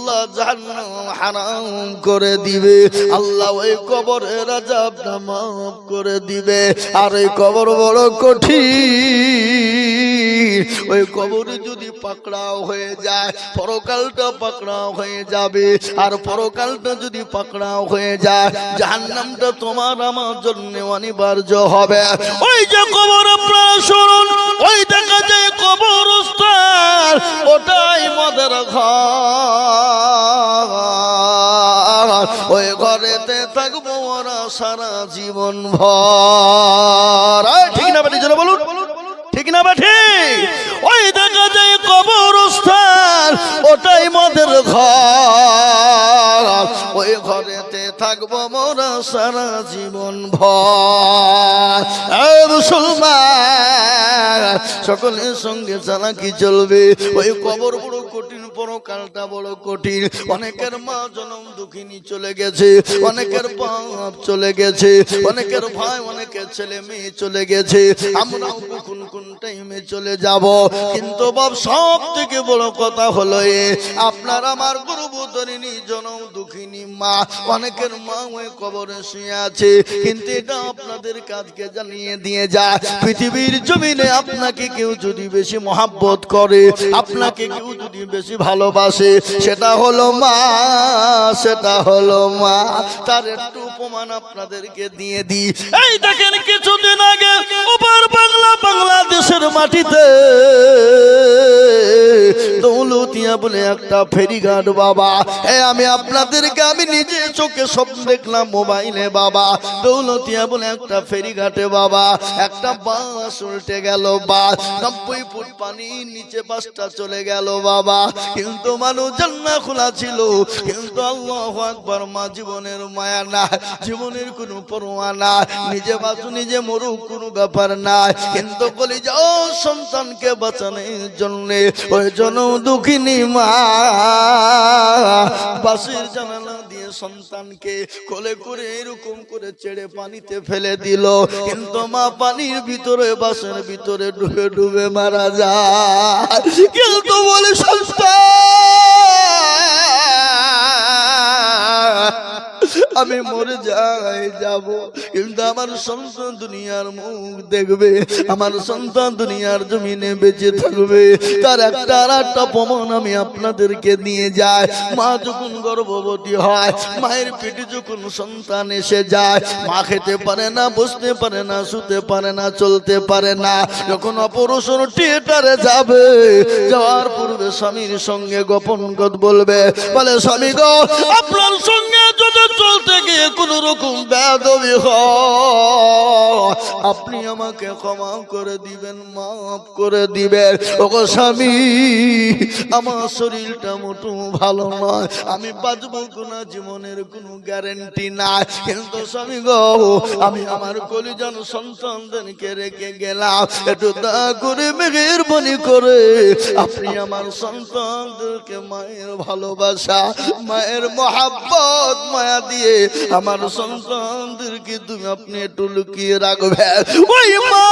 আল্লাহ জাহান্নাম হারাম করে দিবে, আল্লাহ ওই কবরের আযাবটা মাফ করে দিবে। আর এই কবর বড় কঠিন, ওই কবরে যদি পাকড়াও হয়ে যায় পরকালটা পাকড়াও হয়ে যাবে, আর পরকালটা যদি পাকড়াও হয়ে যায় জাহান্নামটা তোমার আমার জন্য অনিবার্য হবে। ওই যে কবর আপনারা শুনুন, ওই দেখা যায় কবরস্থান, ওটাই মদের ঘর, ওই ঘরেতে থাকবো ওরা সারা জীবন ভর। ঠিক না বেটি, জোরে বলুন, ঠিক না বেটি? ওই দেখা যায় কবরস্থান, ওটাই মদের ঘর, ওই ঘরেতে থাকবো মোরা সারা জীবন ভর। মুসলমান সকলের সঙ্গে চালাকি চলবে, ওই কবর বড় কঠিন, পরকালটা বড় কঠিন। অনেকের মা জনম দুঃখিনী চলে গেছে, অনেকের বাপ চলে গেছে, অনেকের ভাই, অনেকের ছেলে মেয়ে চলে গেছে, আমরাও কোন কোন টাইমে চলে যাব। কিন্তু বাপ সব থেকে বড় কথা হলো আপনার আমার গর্ভধারিণী জনম দুঃখিনী মা, অনেকের মা ওই কবরে শুয়ে আছে। কিন্তু এটা আপনাদের কাজকে জানিয়ে দিয়ে যায়, পৃথিবীর জমিনে আপনাকে কেউ যদি বেশি মহাব্বত করে, আপনাকে কেউ যদি বেশি ভালোবাসে, সেটা হলো মা, সেটা হলো মা। তার একটু উপমান আপনাদেরকে দিয়ে দিই। এই দেখেন কিছুদিন আগে ওপার বাংলা, বাংলাদেশের মাটিতে দৌলতিয়া বলে একটা ফেরিঘাট বাবা, আমি আপনাদেরকে আমি নিজে চোখে স্বপ্ন দেখলাম মোবাইলে বাবা। দৌলতিয়া বলে একটা ফেরিঘাটে বাবা একটা বাস উল্টে গেল, বাস 90 ফুট পানির নিচে বাসটা চলে গেল বাবা। কিন্তু মানুষ জান্না খোলা ছিল, কিন্তু আল্লাহু আকবার, মা জীবনের মায়া না, জীবনের কোনো পরোয়া না, নিজে বাঁচু নিজে মরুক কোনো ব্যাপার না। কিন্তু বলি যাও সন্তানকে বাঁচানোর জন্য ওই জনম দুঃখিনী মা বাসের জানালা দিয়ে সন্তানকে কোলে করে এরকম করে ছেড়ে পানিতে ফেলে দিল। কিন্তু মা পানির ভিতরে, বাসের ভিতরে ডুবে ডুবে মারা যায়। কিন্তু বলে আমি মরে যাই যাব, কিন্তু আমার সন্তান দুনিয়ার মুখ দেখবে, আমার সন্তান দুনিয়ার জমিনে বেঁচে থাকবে। তার একটা আর একটা প্রমাণ আমি আপনাদেরকে নিয়ে যাই। মা যখন গর্ভবতী হয়, মায়ের পেটে যখন সন্তান এসে যায়, মা খেতে পারে না, বসতে পারে না, শুতে পারে না, চলতে পারে না। যখন অপারেশন থিয়েটারে যাবে, যাওয়ার পূর্বে স্বামীর সঙ্গে গোপন কথা বলবে, বলে স্বামী গো, আপনার সঙ্গে যদি চলতে গিয়ে কোন রকম বেয়াদবি হয়, আপনি আমাকে ক্ষমা করে দিবেন, মাফ করে দিবেন। ওগো স্বামী, আমার শরীরটা মোটো ভালো নয়, আমি বাঁচবো কোনা, জীবনের কোনো গ্যারেন্টি নাই। কিন্তু স্বামী গো, আমি আমার কলিজান সন্তানদেরকে রেখে গেলাম, একটু দয়া করে মেহেরবানি করে আপনি আমার সন্তানদেরকে মায়ের ভালোবাসা, মায়ের মহাব্বত, মায়া দিয়ে আমার সন্তানদেরকে তুমি আপনি একটু লুকিয়ে রাখবেন। ওই মা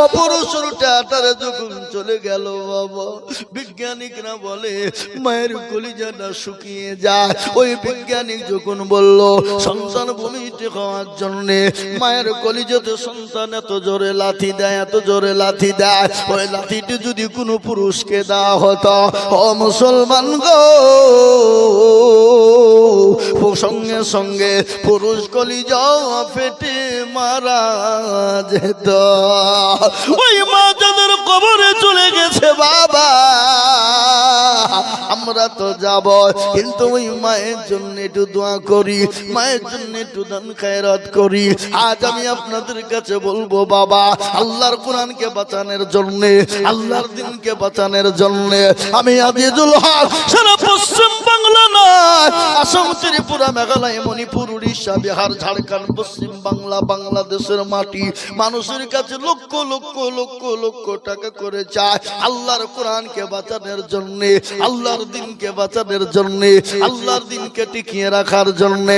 অপারেশনটা যখন চলে গেল বাবা, বিজ্ঞানিকরা বলে মায়ের কলিজাটা শুকিয়ে যায়। ওই বিজ্ঞানিক যখন বলল সন্তান ভূমিতে খাওয়ার জন্য, মায়ের কলিজাতে সন্তান এত জোরে লাথি দেয়, এত জোরে লাথি দেয়, ওই লাথিটি যদি কোনো পুরুষকে দেওয়া হতো, ও মুসলমান গো, সঙ্গে সঙ্গে পুরুষ কলিজা ফেটে মারা যেত। ওই মা যাদের কবরে চলে গেছে বাবা, আমরা তো যাব, কিন্তু ওই মায়ের জন্য একটু দোয়া করি, মায়ের জন্য একটু দান খায়রাত করি। আজ আমি আপনাদের কাছে বলবো বাবা, আল্লাহর কোরআনকে বাঁচানোর জন্য, আল্লাহর দিনকে বাঁচানোর জন্য আমি আজিজুল হক সারা পশ্চিম বাংলা না আসাম, ত্রিপুরা, মেঘালয়, মণিপুর, উড়িষ্যা, বিহার, ঝাড়খণ্ড, পশ্চিম বাংলা, বাংলাদেশের মাটি মানুষের কাছে লক্ষ লক্ষ লক্ষ লক্ষ টাকা করে চায় আল্লাহর কোরআনকে বাঁচানোর জন্য, আল্লাহর দিনকে বাঁচানোর জন্য, আল্লাহর দিনকে টিকিয়ে রাখার জন্য,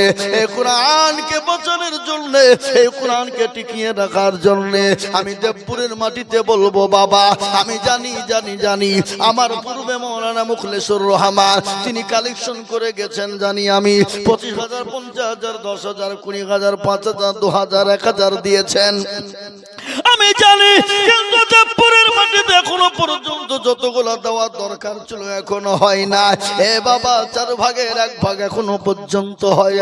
এই কোরআনকে বাঁচানোর জন্য, এই কোরআনকে টিকিয়ে রাখার জন্য আমি দেবপুরের মাটিতে বলবো বাবা, আমি জানি জানি জানি আমার পূর্বে মৌলানা মুখলেসুর রহমান তিনি কালেকশন করে গেছেন, জানি আমি 25,000, 50,000, 10,000, 20,000, 5,000, 2,000, 1,000 দিয়েছেন আমি জানি, কিন্তু দেবপুরের মাটিতে এখনো পর্যন্ত যতগুলো দেওয়ার দরকার ছিল এখনো হয় না। এ বাবা 4 ভাগের 1 ভাগ এখনো পর্যন্ত হয়,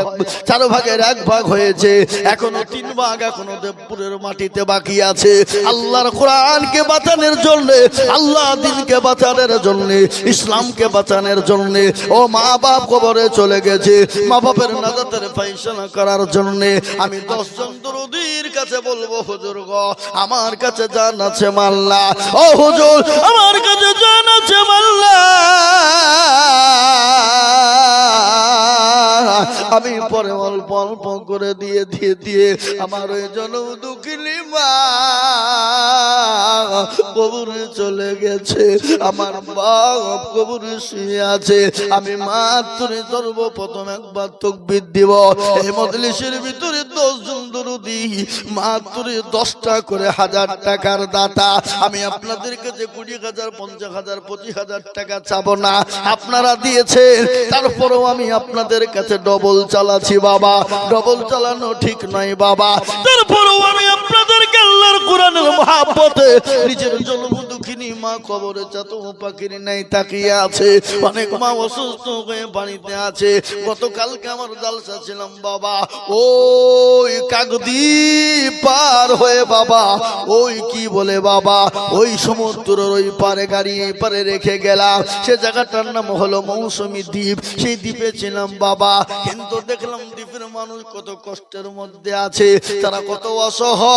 4 ভাগের 1 ভাগ হয়েছে, এখনো 3 ভাগ এখনো দেবপুরের মাটিতে বাকি আছে। আল্লাহর কোরআনকে বাঁচানোর জন্য, আল্লাহ দিনকে বাঁচানোর জন্য, ইসলামকে বাঁচানোর জন্য ও মা বাপ কবরে চলে গেছে, মা বাপের নাজাতের ফায়সালা করার জন্য আমি 10 জন দরুদির কাছে বলবো হুজুর গো আমার কাছে জান আছে মাল্লা, ও হুজুর আমার কাছে জান আছে মাল্লা, আমি পরে অল্প অল্প করে দিয়ে দিয়ে দিয়ে আমার ওই জনম দুঃখিনী মা কবরে চলে গেছে, আমার বাপ কবরে শুয়ে আছে, আমি মাত্র সর্বপ্রথম একবার তাকবীর দিব, এই মজলিসের ভিতরে 10 জন দরুদি মাত্র 10টা করে 1000 টাকার দাতা, আমি আপনাদের কাছে 20,000, 50,000, 25,000 টাকা চাবো না, আপনারা দিয়েছেন, তারপরেও আমি আপনাদের কাছে ডবল চালাচ্ছি বাবা, ডবল চালানো ঠিক নয় বাবা, তারপরেও আমি আপনাদেরকে আল্লাহর কোরআনের মহব্বতে নিজের জন্ম দুঃখিনী মা কবরে চাতো পাখির নাই তাকিয়ে আছে, অনেক মা অসুস্থ হয়ে বাড়িতে আছে, গতকালকে আমার জালসা ছিলাম বাবা, ওই কাকদ্বীপ পার হয়ে বাবা, ওই কি বলে বাবা, ওই সমুদ্রের ওই পারে গাড়ি এই পারে রেখে গেলাম, সে জায়গাটার নাম হলো মৌসুমী দ্বীপ, সেই দ্বীপে ছিলাম বাবা, কিন্তু দেখলাম দ্বীপের মানুষ কত কষ্টের মধ্যে আছে, তারা কত অসহায়,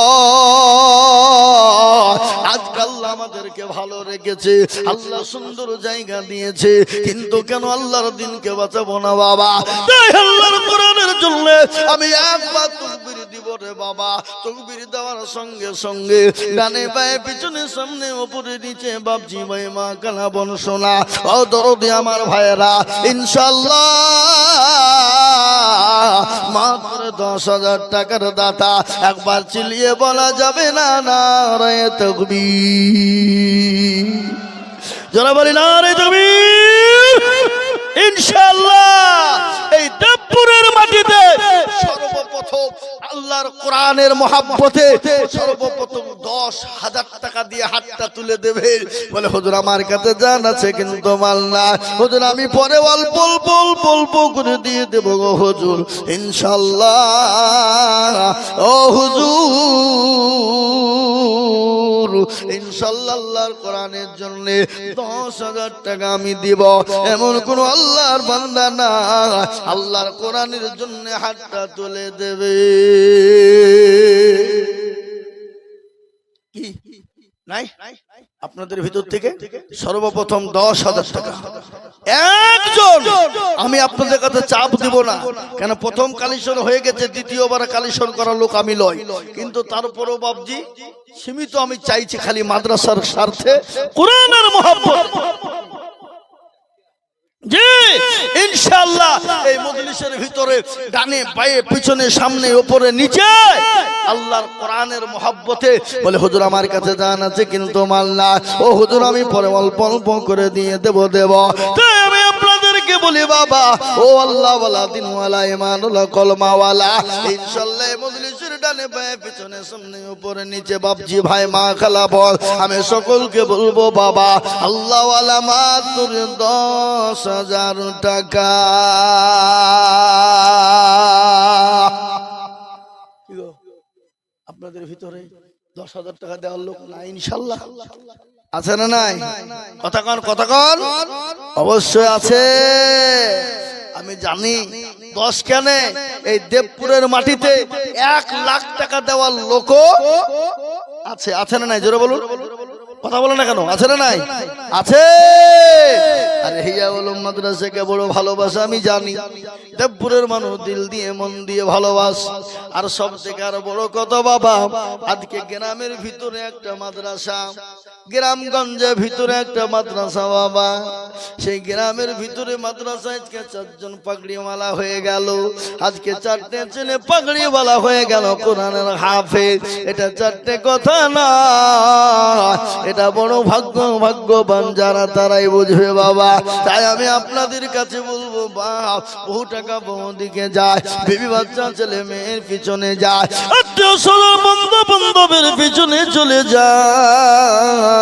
আজকাল আমাদেরকে ভালো রেখেছে, আল্লাহ সুন্দর জায়গা দিয়েছে, কিন্তু কেন আল্লাহর দিনকে বাঁচাবো না বাবা, তাই আল্লাহর কোরআনের জন্য আমি একবার তাকবীর দিব রে বাবা, তাকবীর দেওয়ার সঙ্গে সঙ্গে ডানে বায়ে পিছনে সামনে উপরে নিচে বাপজি ভাই মা কালা বন সোনা ও দরদি আমার ভাইয়েরা ইনশাআল্লাহ মাত্র 10,000 টাকার দাতা, একবার চিল্লিয়ে বলা যাবে না নারায়ে তাকবীর, যারা বলি নারায়ে তাকবীর, ইনশাআল্লাহ এই দেবপুরের মাটিতে সর্বপ্রথম আল্লাহর কোরআনের মহব্বতে সর্বপ্রথম 10,000 টাকা দিয়ে হাতটা তুলে দেবে, বলে হুজুর আমার কাছে জান আছে কিন্তু মাল না, হুজুর আমি পরে অল্প অল্প অল্প অল্প করে দিয়ে দেব গো হুজুর ইনশাআল্লাহ, ও হুজুর ইনশাআল্লাহ আল্লাহর কোরআনের জন্য 10,000 টাকা আমি দিব, এমন কোন আল্লাহর বান্দা না আল্লাহর কোরআনের জন্য হাতটা তুলে দেবে কি নাই? আপনাদের ভিতর থেকে সর্বপ্রথম 10,000 টাকা একজন, আমি আপনাদের কাছে চাপ দিব না, কেন প্রথম কালেকশন হয়ে গেছে, দ্বিতীয়বার কালেকশন করা লোক আমি লই, কিন্তু তারপরও বাবজি সীমিত আমি চাইছি খালি মাদ্রাসার স্বার্থে কোরআনের মহব্বত, জি ইনশাআল্লাহ এই মজলিসের ভিতরে ডানে বায়ে পিছনে সামনে উপরে নিচে আল্লাহর কোরআনের মহব্বতে, বলে হুজুর আমার কাছে জান আছে কিন্তু মাল না, ও হুজুর আমি পরে অল্প অল্প করে দিয়ে দেব, তাই আমি আপনাদেরকে বলি বাবা, ও আল্লাহ ওয়ালা দিন ওয়ালা ঈমান ওয়ালা কলমা ওয়ালা, ইনশাআল্লাহ এই মজলিসের ডানে বায়ে পিছনে সামনে উপরে নিচে বাপজি ভাই মা খালা বল, আমি সকলকে বলবো বাবা আল্লাহ ওয়ালা মাত্র 10,000 টাকা, আপনাদের ভিতরে 10,000 টাকা দেওয়ার লোক নাই ইনশাআল্লাহ, আছে না নাই? কথা কন অবশ্যই আছে, আমি জানি 10 কেন এই দেবপুরের মাটিতে 1 লাখ টাকা দেওয়ার লোক আছে, আছে না নাই? জোরে বলুন, কথা বলো না কেন, আছে না নাই? আছে, আরে হিয়া বলো মাদ্রাসাকে বড় ভালোবাসে আমি জানি। দেবপুরের মানুষ দিল দিয়ে মন দিয়ে ভালোবাসে। আর সব থেকে আরো বড় কথা বাবা, আজকে গ্রামের ভিতরে একটা মাদ্রাসা, গ্রামগঞ্জের ভিতরে একটা মাদ্রাসা বাবা, সেই গ্রামের ভিতরে মাদ্রাসা আজকে 4 জন পাগড়িওয়ালা হয়ে গেল। আজকে 4টে ছেলে পাগড়িওয়ালা হয়ে গেল, কোরআনের হাফেজ। এটা 4টে কথা না, এটা বড় ভাগ্যবান যারা তারাই বুঝবে বাবা। তাই আমি আপনাদের কাছে বলবো বাপ, বহু টাকা বৌদিকে যায়, বিবি বাচ্চা ছেলে মেয়ের পিছনে যায়, আত্মীয় স্বজন বন্ধু বান্ধবের পিছনে চলে যায়।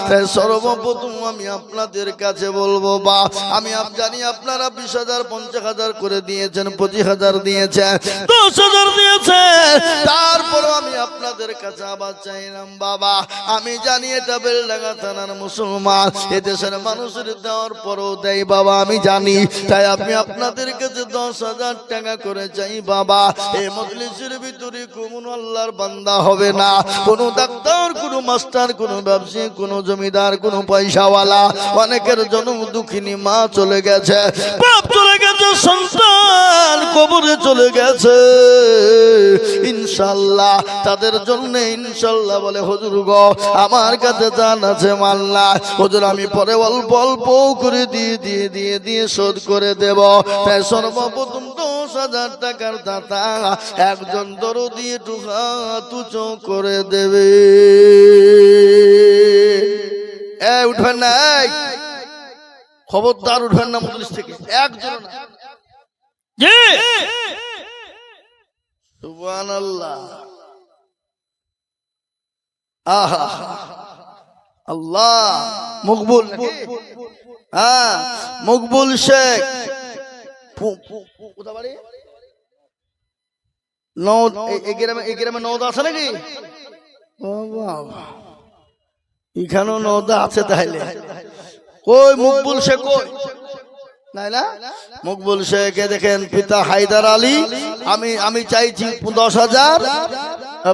তাই সর্বপ্রথম আমি আপনাদের কাছে বলবো বাপ, আমি জানি আপনারা 20,000 50,000 করে দিয়েছেন, 25,000 দিয়েছেন, 10,000 দিয়েছেন। তারপর আমি আপনাদের কাছে আবার চাইলাম বাবা, আমি জানি এটা বেলডাঙ্গা থানার মুসলমান, এদেশের মানুষের দেওয়ার পরও দেয় বাবা, আমি জানি। তাই আমি আপনাদের কাছে 10,000 টাকা করে চাই বাবা। এই মজলিসের ভিতরে কোন আল্লাহর বান্দা হবে না, কোন ডাক্তার, কোন মাস্টার, কোন ব্যবসায়ী, কোন জমিদার, কোন পয়সাওয়ালা। অনেকের জন্ম দুঃখিনী মা চলে গেছে, বাপ চলে গেছে, সন্তান কবরে চলে গেছে। ইনশাআল্লাহ তাদের জন্য ইনশাআল্লাহ বলে হুজুর গো আমার কাছে জান আছে মাল্লা, হুজুর আমি পরে অল্প অল্প করে দিয়ে শোধ করে দেব। তাই সর্বপ্রথম 10,000 টাকার দাতা একজন দরদি টুকা তুচো করে দেবে। উঠবেন না, খবরদার উঠবেন না মজলিস থেকে, একজন না। জি সুবহানাল্লাহ, আহা আল্লাহ। মকবুল, হ্যাঁ মকবুল শেখ, এই গ্রামে নওদা আছে নাকি? এখানেও নওদা আছে তাহলে। কই মকবুল শেখ কই? নাই না, মকবুল শেখকে দেখেন, পিতা হায়দার আলী, আমি চাইছি 10,000,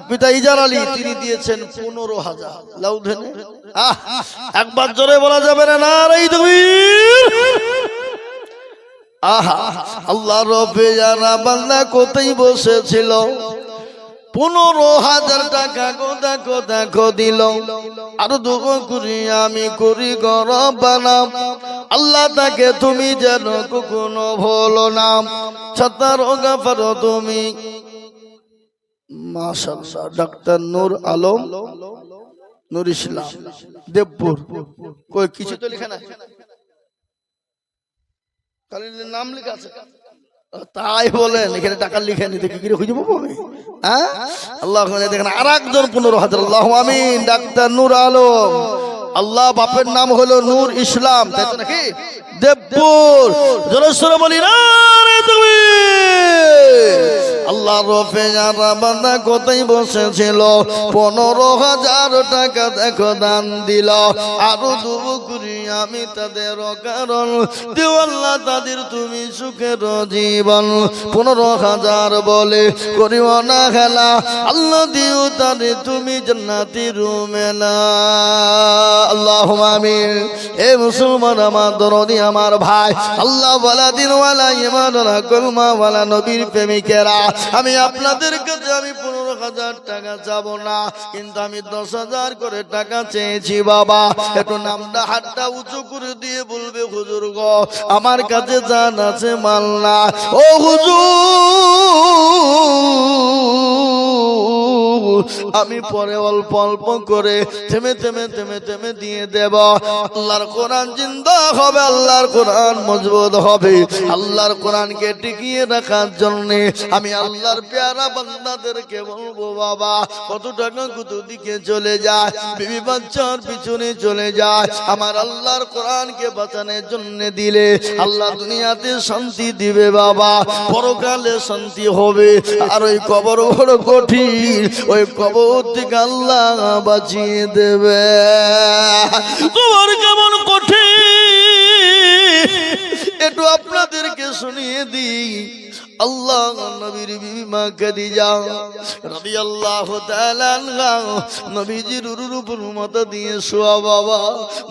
পিতা ইজার আলী তিনি দিয়েছেন 15,000। লাউধেন একবার জোরে বলা যাবে না, নারে তাকবীর। আহা আল্লাহ রবে যারা বান্দা কোথায় বসেছিল, 15,000 টাকা দেখো দিল। আর দুগো করি আমি করি গরব বানাম, আল্লাহ তাকে তুমি যেন কখনো ভুলো না। ছাতার গাফার তুমি মাশাআল্লাহ। ডাক্তার নূর আলম, নূর ইসলাম, দেবপুর। কই কিছু তো লেখা নাই, খালি নাম লেখা আছে। তাই বলেন এখানে টাকা লিখে নিতে কি করে খুঁজে পাবো আমি? হ্যাঁ আল্লাহ দেখেন আর একজন 15,000। আল্লাহ আমিন। ডাক্তার নূর আলম, আল্লাহ বাপের নাম হলো নূর ইসলাম, তাই তো নাকি? দেবপুর। জোরে বলি না রে তুমি। আল্লাহ রফে যারা বান্দা কোথায় বসেছিল, 15,000 টাকা দেখো দান দিল। আরো দুবুকুরি আমি তাদের কারণ দিও আল্লাহ তাদের তুমি সুখের জীবন। 15,000 বলে করিও না খেলা, আল্লাহ দিও তাদের তুমি জান্নাতের মেলা। আল্লাহুম্মা আমিন। এ মুসলমান আমার দরদি আমার ভাই, আল্লাহ ওয়ালা দিন ওয়ালা ঈমান ওয়ালা কলমা ওয়ালা নবীর প্রেমিকেরা, আমি আপনাদের কাছে আমি 15,000 টাকা চাবো না, কিন্তু আমি 10,000 করে টাকা চেয়েছি বাবা। একটু নামটা হাতটা উঁচু করে দিয়ে বলবে হুজুর গো আমার কাছে জান আছে মাল না। ও হুজুর আমি পরে অল্প অল্প করে থেমে দিয়ে দেব। আল্লাহর কোরআন জিন্দা হবে, আল্লাহর কোরআন মজবুত হবে। আল্লাহর কোরআনকে টিকিয়ে রাখার জন্য আমি আল্লাহর পেয়ারা বান্দাদেরকে বলবো বাবা কত টাকা কত দিকে চলে যায়, বিবি বাচ্চার পিছনে চলে যায়, আমার আল্লাহর কোরআনকে বাঁচানোর জন্য দিলে আল্লাহ দুনিয়াতে শান্তি দিবে বাবা, পরকালে শান্তি হবে। আর ওই কবর বড় কঠিন, ওই কবর থেকে আল্লাহ বাঁচিয়ে দেবে। তোমার কেমন কঠিন একটু আপনাদেরকে শুনিয়ে দিই। আল্লাহ নবীর বিবি মা খাদিজা রাদিয়াল্লাহু তাআলা আনহা নবীজির উপর মাথা দিয়ে শোয়া বাবা।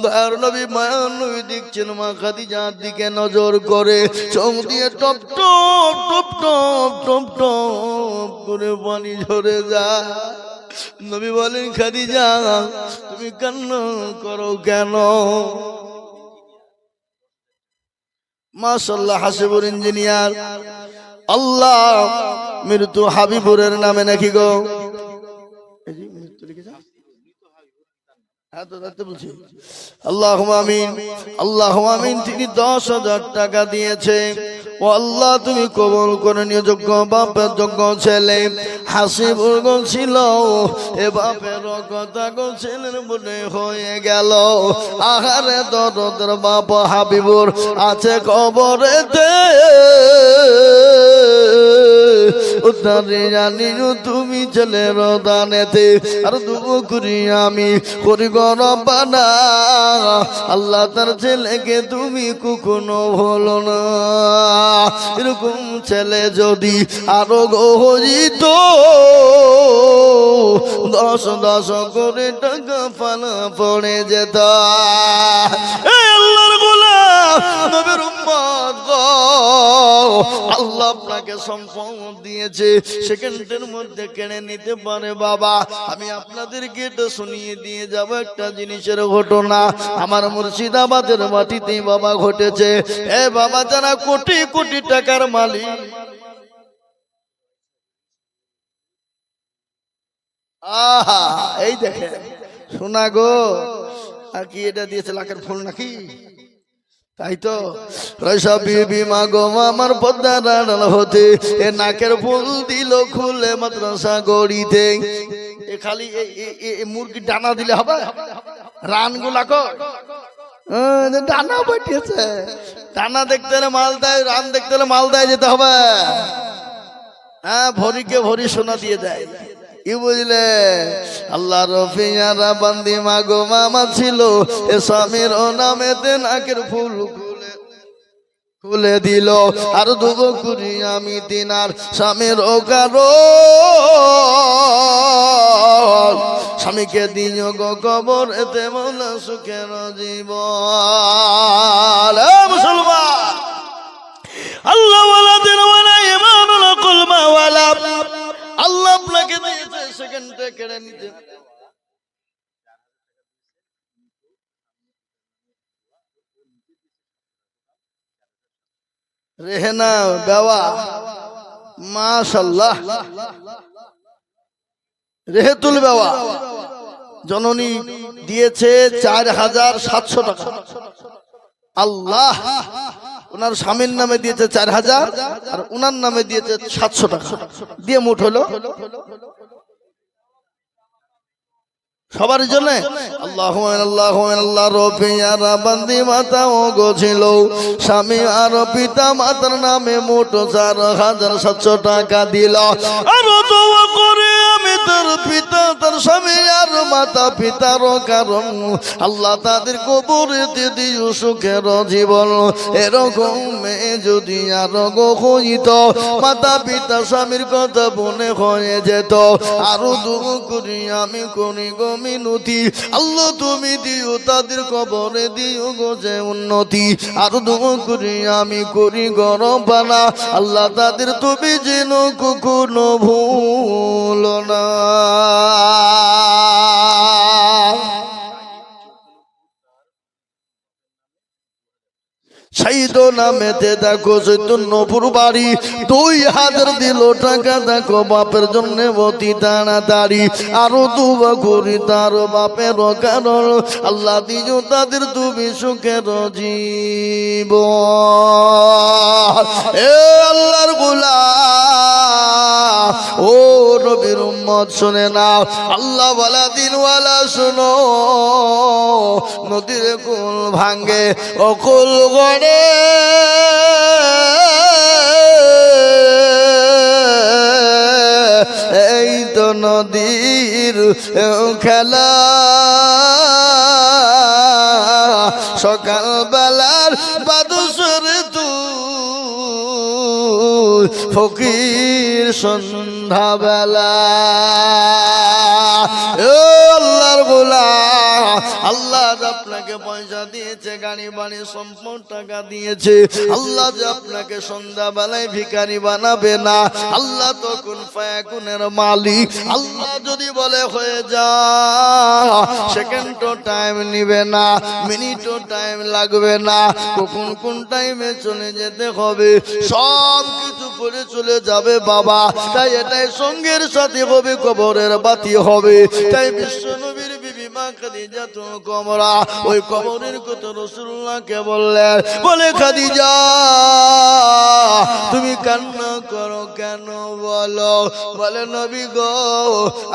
দয়ার নবী মায়ার নবী দেখছেন মা খাদিজার দিকে নজর করে চোখ দিয়ে top top top top top top করে পানি ঝরে যায়। নবী বলেন খাদিজা তুমি কান্না করো কেন? মাশাআল্লাহ হাসিবুর ইঞ্জিনিয়ার আল্লাহ মৃত্যু হাবিবুরের নামে নাকি গো আল্লাহুম্মা আমিন আল্লাহুম্মা আমিন। তিনি 10,000 টাকা দিয়েছে। ও আল্লাহ তুমি কবুল করে নিও। যোগ্য বাপের যোগ্য ছেলে হাসিবুর গো ছিল, এ বাপের কথা গো ছেলের মনে হয়ে গেল। আহারে দরদের বাপ হাবিবুর আছে কবরেতে, উদ্ধারে জানিও তুমি ছেলের দানেতে। আর দুবো করি আমি করি গরবানা, আল্লাহ তার ছেলেকে তুমি কখনো ভুলো না। এরকম ছেলে যদি আরো গহরিত 10 করে টাকা ফালা পড়ে যেত। আল্লাহর গোলাম নবীর উম্মত গো, আল্লাহ আপনাকে সম্পদ দিয়েছে, সেকেন্ডের মধ্যে কেড়ে নিতে পারে বাবা। আমি আপনাদেরকে এটা শুনিয়ে দিয়ে যাব একটা জিনিসের ঘটনা আমার মুর্শিদাবাদের মাটিতে বাবা ঘটেছে। এ বাবা যারা কোটি কোটি টাকার মালিক, আহা এই দেখে শোনা গো, আর কি এটা দিয়েছে লাখের ফুল নাকি? তাই তো রয়সা বিবি মা গো আমার পদ্মার আড়াল হতে এ নাকের ফুল দিল খুলে মাদ্রাসা গড়িতে। এ খালি মুরগি ডানা দিলে হবে? রান গুলা ডানা পাঠিয়েছে, ডানা দেখতে হলে মালদায়, রান দেখতে হলে মালদায় যেতে হবে। হ্যাঁ, ভরিকে ভরি সোনা দিয়ে দেয়। কি বুঝলে? আল্লাহ রফিয়ারা বান্দি মাগো মামা ছিল, এ স্বামীর নামেতে নাকের ফুল খুলে দিল। আর দুবো করি আমি দিনার স্বামীর কারো স্বামীকে দিও গো কবর এতে মৌলা সুখের জীবন। মুসলমান আল্লাহ ওয়ালা দিন ওয়ালা ইমান ওয়ালা কুলমা ওয়ালা, আল্লাহ আপনাকে দিয়েছে সেকেন্ডে কেড়ে নিতে। রেহেনা বেওয়া মাশাআল্লাহ, রেহেতুল বেওয়া জননী দিয়েছে 4,700 টাকা। আল্লাহ ওনার স্বামীর নামে দিয়েছে 4,000 আর ওনার নামে দিয়েছে 700 টাকা, দিয়ে মোট হলো সবার জন্য। আল্লাহ রফিয়ারা বান্দি মাতা ও গোছিল স্বামী আর পিতা মাতার নামে মোট 4,700 টাকা দিল। আর দোয়া করে আমি তার পিতা তার স্বামী আর মাতা পিতার কারণ আল্লাহ তাদের কবরেতে দিও সুখের জীবন। এরকম মেয়ে যদি আর গো হইত, মাতা পিতা স্বামীর কথা মনে হয়ে যেত। আরো দোয়া করি আমি কোনি গো মিনতি, আল্লাহ তুমি দিও তাদের কবরে দিও গো যে উন্নতি। আর দোয়া করি আমি করি গরবানা, আল্লাহ তাদের তুমি যেন কখনো ভুলো না। শহীদ নামেতে দেখো চৈতন্যপুর বাড়ি, 2,000 দিল টাকা দেখো বাপের জন্য অতি তাড়াতাড়ি। আরো দুবা করি তার বাপের কারণ আল্লাহ দিও তাদের তুমি সুখের জীবন। এ আল্লাহর গোলাম ও নবীর উম্মত শুনে নাও, আল্লাহ ওয়ালা দিন ওয়ালা শুনো। নদীর কুল ভাঙ্গে ও কুল গড়ে, এই তো নদীর খেলা। সকাল বেলার বাদুসর ফকির সন্ধ্যাবেলা। আল্লাহর গোলাম, আল্লাহ যে আপনাকে পয়সা দিয়েছে, গাড়ি বাড়ি সম্পদ টাকা দিয়েছে, আল্লাহ যে আপনাকে সন্ধ্যাবেলায় ভিখারি বানাবে না। আল্লাহ তো কুন ফায়াকুনের মালিক। আল্লাহ যদি বলে হয়ে যা, সেকেন্ডও টাইম নিবে না, মিনিটও টাইম লাগবে না। কখন কোন টাইমে চলে যেতে হবে সব কিছু পরে চলে যাবে বাবা। তাই এটাই সঙ্গের সাথে হবে, কবরের বাতি হবে। তাই বিশ্ব নবীর বিবি মা খাদিজাতুল কুবরা ওই কবরের কথা রাসূলুল্লাহকে বললেন, বলে খাদিজা তুমি কান্না করো কেন বলো? বলে নবী গো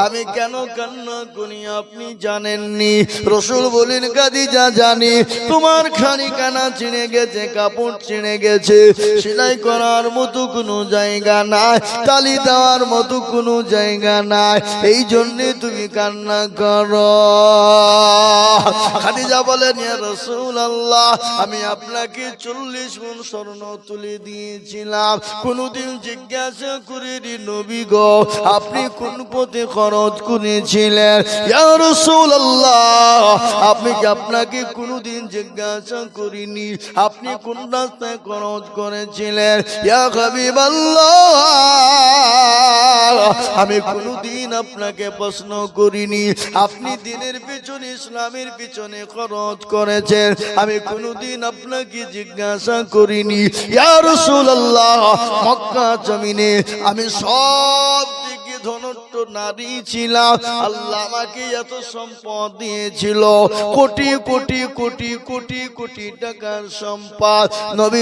আমি কেন কান্না করি আপনি জানেননি? রাসূল বলেন খাদিজা জানি, তোমার খানিখানা ছিঁড়ে গেছে, কাপড় ছিঁড়ে গেছে, সেলাই করার মতো কোনো জায়গা নাই, তালি দেওয়ার মতো কোনো জায়গা নাই, এই জন্যে তুমি কান্না করো। খাদিজা বলেন ইয়া রাসূলুল্লাহ আমি আপনাকে 40 মণ স্বর্ণ তুলে দিয়েছিলাম, কোনদিন জিজ্ঞাসা করিনি নবী গো আপনি কোন পথে খরচ করেছিলেন? ইয়া রাসূলুল্লাহ আপনি কি আপনাকে কোনদিন জিজ্ঞাসা করিনি আপনি কোন রাস্তায় খরচ করেছিলেন? ইয়া হাবিবাল্লাহ আমি কোনদিন আপনাকে প্রশ্ন করিনি আপনি দিনের পিছনে ইসলামের পিছনে খরচ করেছেন, আমি কোনদিন আপনাকে জিজ্ঞাসা করিনি। ইয়া রাসূলুল্লাহ মক্কা জমিনে আমি সব থেকে ধনট্ট নারী ছিলাম, আল্লাহ আমাকে এত সম্পদ দিয়েছিল, কোটি কোটি কোটি কোটি কোটি টাকার সম্পদ। নবী